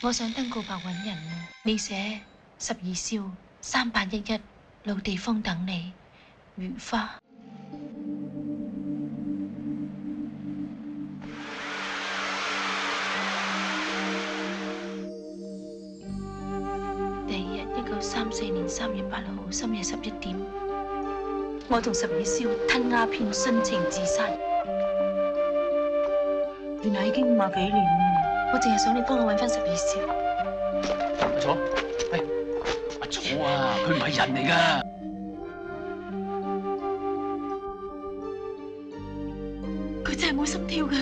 我想登告白揾人啊！你寫12宵3811老地方等你，如花。第二日1934年3月8號深夜11點，我同12宵吞鴉片殉情自殺。原來已經50幾年啦。我淨係想你幫我揾翻12宵。阿楚，喂，阿楚啊，佢唔係人嚟噶。佢真係冇心跳噶。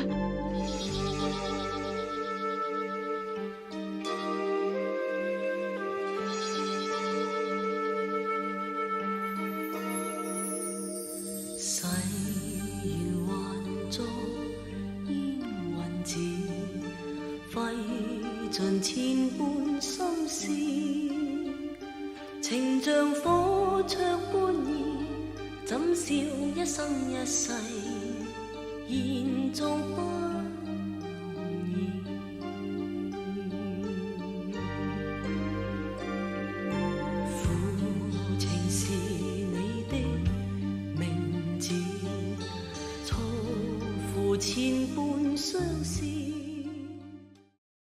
誓言幻作煙雲字，揮盡千般心事，情像火灼般熱，怎笑一生一世，延續不容易。負情是你的名字，錯付千般相思。